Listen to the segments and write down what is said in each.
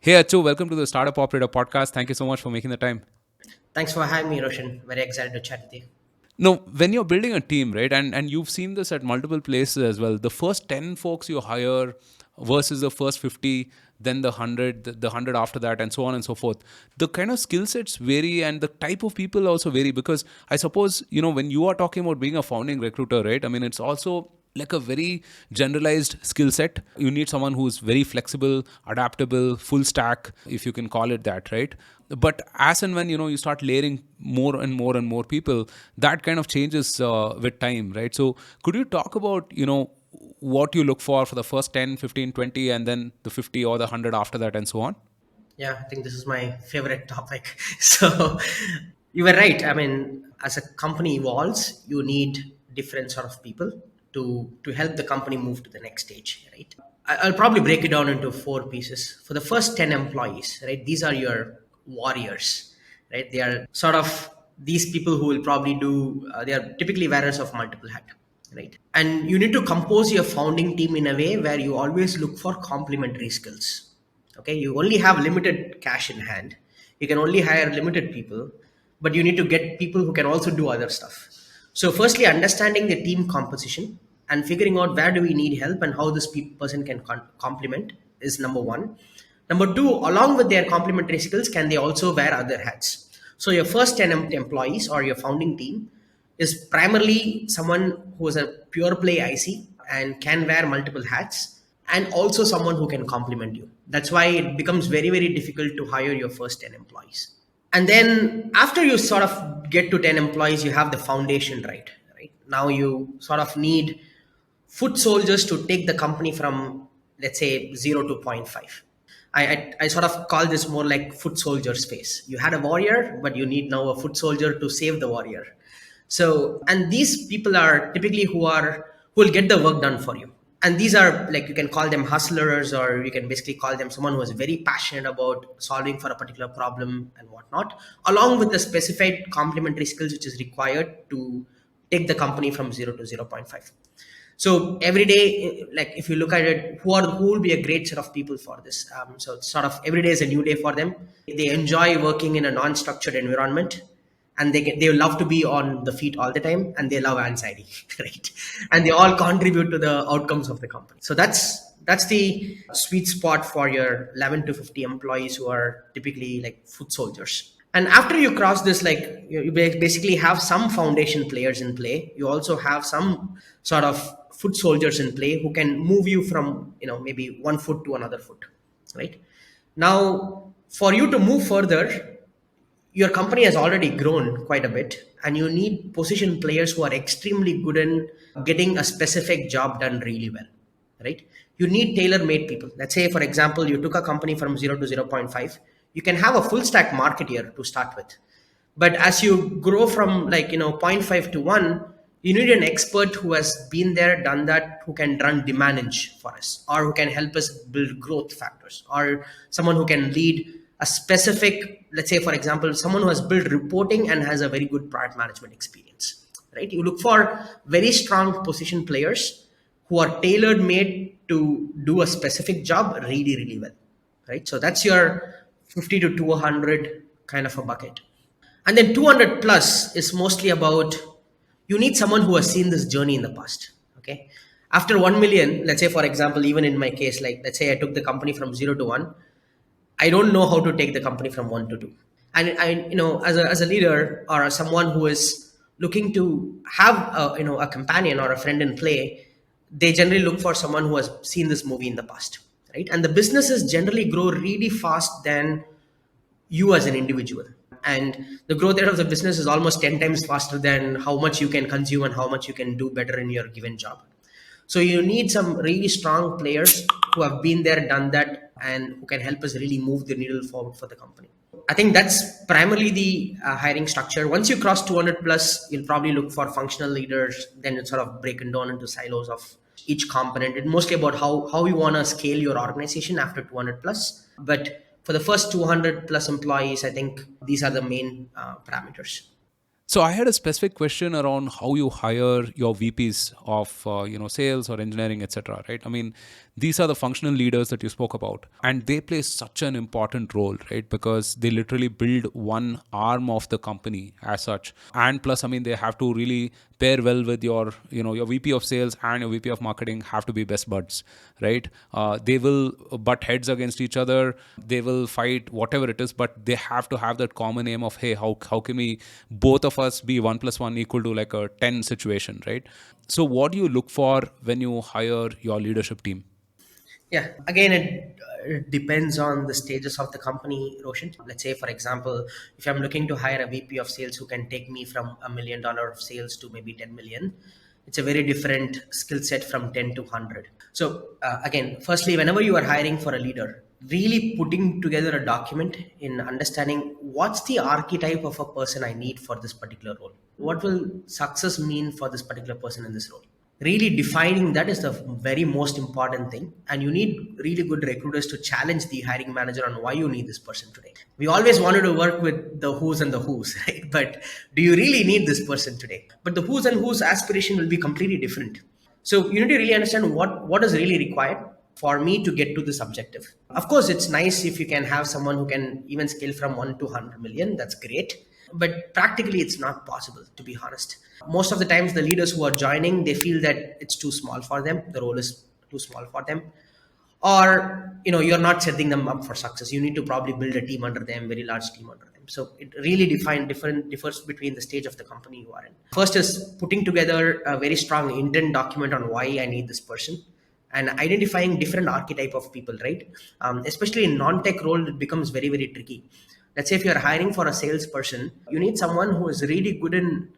Hey Achu, welcome to the Startup Operator podcast. Thank you so much for making the time. Thanks for having me, Roshan. Very excited to chat with you. No, when you're building a team, right, and you've seen this at multiple places as well, the first 10 folks you hire versus the first 50, then the 100, the 100 after that, and so on and so forth. The kind of skill sets vary and the type of people also vary because I suppose, when you are talking about being a founding recruiter, right, I mean, it's also like a very generalized skill set. You need someone who's very flexible, adaptable, full stack, if you can call it that, right? But as and when you start layering more and more and more people, that kind of changes with time, right? So could you talk about what you look for the first 10, 15, 20, and then the 50 or the 100 after that, and so on? Yeah, I think this is my favorite topic. So, you were right. I mean, as a company evolves, you need different sort of people to help the company move to the next stage, right? I'll probably break it down into four pieces. For the first 10 employees, right, these are your warriors, right? They are sort of these people who will probably do, they are typically wearers of multiple hat, right? And you need to compose your founding team in a way where you always look for complementary skills. Okay, you only have limited cash in hand, you can only hire limited people, but you need to get people who can also do other stuff. So firstly, understanding the team composition and figuring out where do we need help and how this person can complement is number one. Number two, along with their complementary skills, can they also wear other hats? So your first 10 employees or your founding team is primarily someone who is a pure play IC and can wear multiple hats, and also someone who can complement you. That's why it becomes very, very difficult to hire your first 10 employees. And then after you sort of get to 10 employees, you have the foundation right now. You sort of need foot soldiers to take the company from, let's say, 0 to point 0.5. I sort of call this more like foot soldier space. You had a warrior, but you need now a foot soldier to save the warrior. So, and these people are typically who will get the work done for you. And these are, like, you can call them hustlers, or you can basically call them someone who is very passionate about solving for a particular problem and whatnot, along with the specified complementary skills which is required to take the company from 0 to 0.5. So every day, like, if you look at it, who will be a great set of people for this? So it's sort of every day is a new day for them. They enjoy working in a non-structured environment, and they love to be on the feet all the time, and they love anxiety, right? And they all contribute to the outcomes of the company. So that's the sweet spot for your 11 to 50 employees who are typically like foot soldiers. And after you cross this, like, you basically have some foundation players in play. You also have some sort of foot soldiers in play who can move you from, maybe one foot to another foot, right? Now, for you to move further, your company has already grown quite a bit, and you need position players who are extremely good in getting a specific job done really well, right? You need tailor made people. Let's say, for example, you took a company from 0 to 0.5. You can have a full stack marketer to start with, but as you grow from, like, zero point 0.5 to 1, you need an expert who has been there, done that, who can run demand eng for us, or who can help us build growth factors, or someone who can lead a specific, let's say, for example, someone who has built reporting and has a very good product management experience, right? You look for very strong position players who are tailor made to do a specific job really, really well, right? So that's your 50 to 200 kind of a bucket. And then 200 plus is mostly about, you need someone who has seen this journey in the past. Okay. After 1 million, let's say, for example, even in my case, like, let's say I took the company from 0 to 1, I don't know how to take the company from 1 to 2. And as a leader, or as someone who is looking to have a companion or a friend in play, they generally look for someone who has seen this movie in the past, right? And the businesses generally grow really fast than you as an individual, and the growth rate of the business is almost 10 times faster than how much you can consume and how much you can do better in your given job. So you need some really strong players who have been there, done that, and who can help us really move the needle forward for the company. I think that's primarily the hiring structure. Once you cross 200 plus, you'll probably look for functional leaders. Then it's sort of breaking down into silos of each component. It's mostly about how you want to scale your organization after 200 plus. But for the first 200 plus employees, I think these are the main parameters. So I had a specific question around how you hire your VPs of sales or engineering, etc. Right? I mean, These are the functional leaders that you spoke about, and they play such an important role, right? Because they literally build one arm of the company as such. And plus, I mean, they have to really pair well with your VP of sales and your VP of marketing have to be best buds, right? They will butt heads against each other, they will fight whatever it is, but they have to have that common aim of, hey, how can we both of us be 1 plus 1 equal to like a 10 situation, right? So what do you look for when you hire your leadership team? Yeah, again, it depends on the stages of the company, Roshan. Let's say, for example, if I'm looking to hire a VP of sales who can take me from $1 million of sales to maybe 10 million, it's a very different skill set from 10 to 100. So, again, firstly, whenever you are hiring for a leader, really putting together a document in understanding what's the archetype of a person I need for this particular role. What will success mean for this particular person in this role? Really defining that is the very most important thing, and you need really good recruiters to challenge the hiring manager on why you need this person today. We always wanted to work with the who's and the who's, right? But do you really need this person today? But the who's and who's aspiration will be completely different. So you need to really understand what is really required for me to get to this objective. Of course, it's nice if you can have someone who can even scale from 1 to 100 million. That's great, but practically it's not possible, to be honest. Most of the times the leaders who are joining, they feel that it's too small for them, the role is too small for them, or you're not setting them up for success. You need to probably build a team under them, very large team under them. So it really differs between the stage of the company you are in. First is putting together a very strong intent document on why I need this person, and identifying different archetype of people, right? Especially in non-tech role, it becomes very, very tricky. Let's say if you're hiring for a salesperson, you need someone who is really good in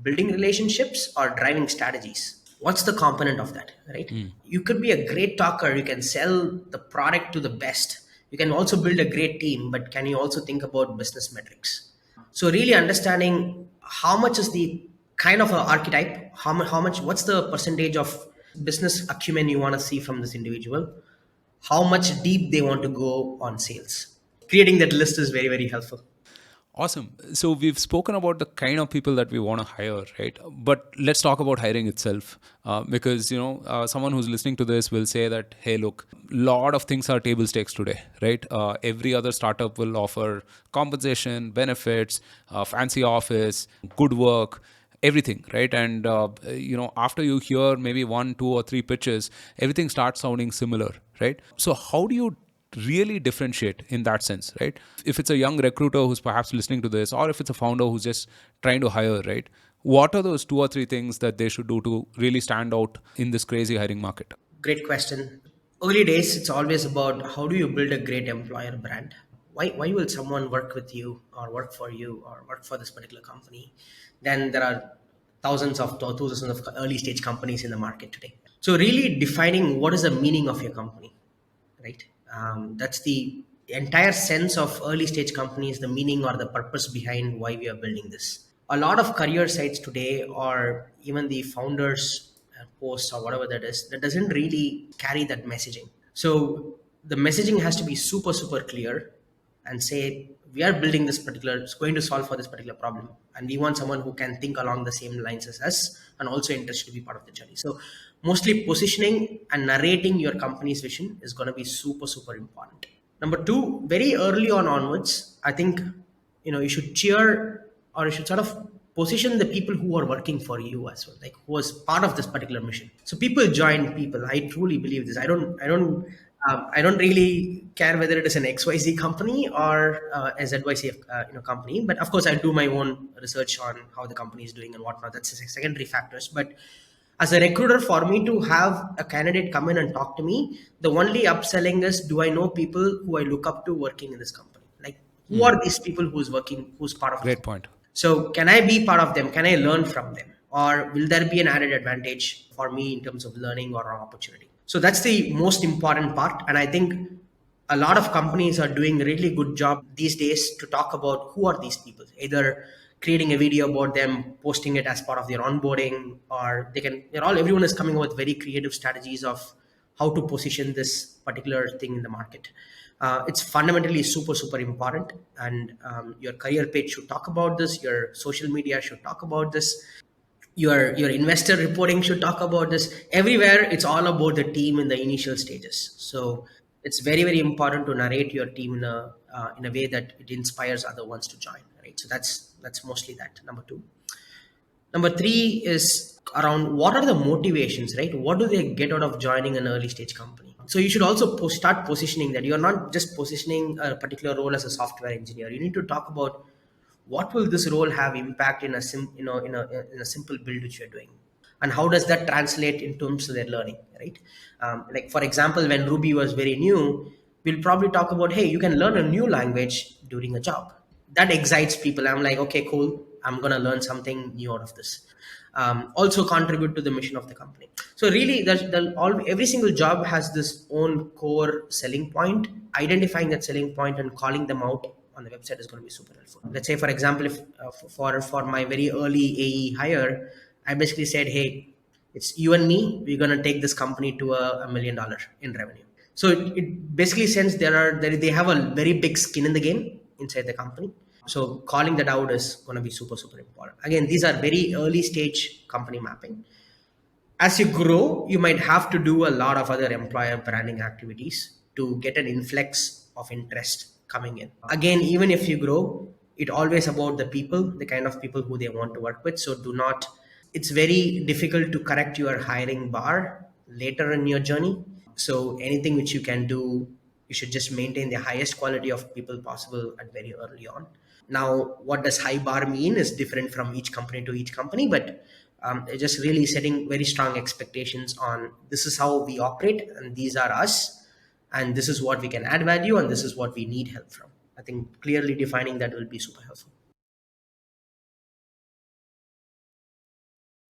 building relationships or driving strategies. What's the component of that, right? You could be a great talker, you can sell the product to the best, you can also build a great team, but can you also think about business metrics? So really understanding how much is the kind of a archetype, how much, what's the percentage of business acumen you want to see from this individual, how much deep they want to go on sales. Creating that list is very, very helpful. Awesome. So we've spoken about the kind of people that we want to hire, right? But let's talk about hiring itself, because someone who's listening to this will say that, hey, look, a lot of things are table stakes today, right? Every other startup will offer compensation, benefits, fancy office, good work, everything, right? And after you hear maybe 1, 2, or 3 pitches, everything starts sounding similar, right? So how do you really differentiate in that sense, right? If it's a young recruiter who's perhaps listening to this, or if it's a founder who's just trying to hire, right? What are those 2 or 3 things that they should do to really stand out in this crazy hiring market? Great question. Early days, it's always about how do you build a great employer brand. Why will someone work with you or work for you or work for this particular company? Then there are thousands of early stage companies in the market today. So really defining what is the meaning of your company, right? That's the entire sense of early stage companies, the meaning or the purpose behind why we are building this. A lot of career sites today, or even the founders posts or whatever that is, that doesn't really carry that messaging. So the messaging has to be super, super clear and say, we are building this particular, it's going to solve for this particular problem. And we want someone who can think along the same lines as us and also interested to be part of the journey. So mostly positioning and narrating your company's vision is going to be super, super important. Number two, very early on onwards, I think, you should cheer, or you should sort of position the people who are working for you as well, like who was part of this particular mission. So people join people. I truly believe this. I don't really care whether it is an XYZ company or a ZYC company. But of course, I do my own research on how the company is doing and whatnot. That's secondary factors. But as a recruiter, for me to have a candidate come in and talk to me, the only upselling is, do I know people who I look up to working in this company? Like, who are these people who's working, who's part of this Great company? point. So can I be part of them? Can I learn from them? Or will there be an added advantage for me in terms of learning or an opportunity? So that's the most important part. And I think a lot of companies are doing a really good job these days to talk about who are these people, either creating a video about them, posting it as part of their onboarding, or everyone is coming up with very creative strategies of how to position this particular thing in the market. It's fundamentally super, super important. And your career page should talk about this, your social media should talk about this. Your investor reporting should talk about this. Everywhere it's all about the team in the initial stages. So it's very, very important to narrate your team in a way that it inspires other ones to join, right? So that's mostly that. Number two. Number three is around what are the motivations, right? What do they get out of joining an early stage company? So you should also start positioning that. You're not just positioning a particular role as a software engineer. You need to talk about what will this role have impact in a in a simple build which you're doing, and how does that translate in terms of their learning, right? Like for example, when Ruby was very new, we'll probably talk about, hey, you can learn a new language during a job. That excites people. I'm like, okay, cool, I'm gonna learn something new out of this. Also contribute to the mission of the company. So really, every single job has this own core selling point. Identifying that selling point and calling them out on the website is going to be super helpful. Let's say, for example, if for my very early AE hire, I basically said, hey, it's you and me. We're going to take this company to $1 million in revenue. So it basically sends they have a very big skin in the game inside the company. So calling that out is going to be super, super important. Again, these are very early stage company mapping. As you grow, you might have to do a lot of other employer branding activities to get an influx of interest coming in. Again, even if you grow, it always about the people, the kind of people who they want to work with. So do not, it's very difficult to correct your hiring bar later in your journey. So anything which you can do, you should just maintain the highest quality of people possible at very early on. Now, what does high bar mean is different from each company to each company, but just really setting very strong expectations on this is how we operate and these are us, and this is what we can add value and this is what we need help from. I think clearly defining that will be super helpful.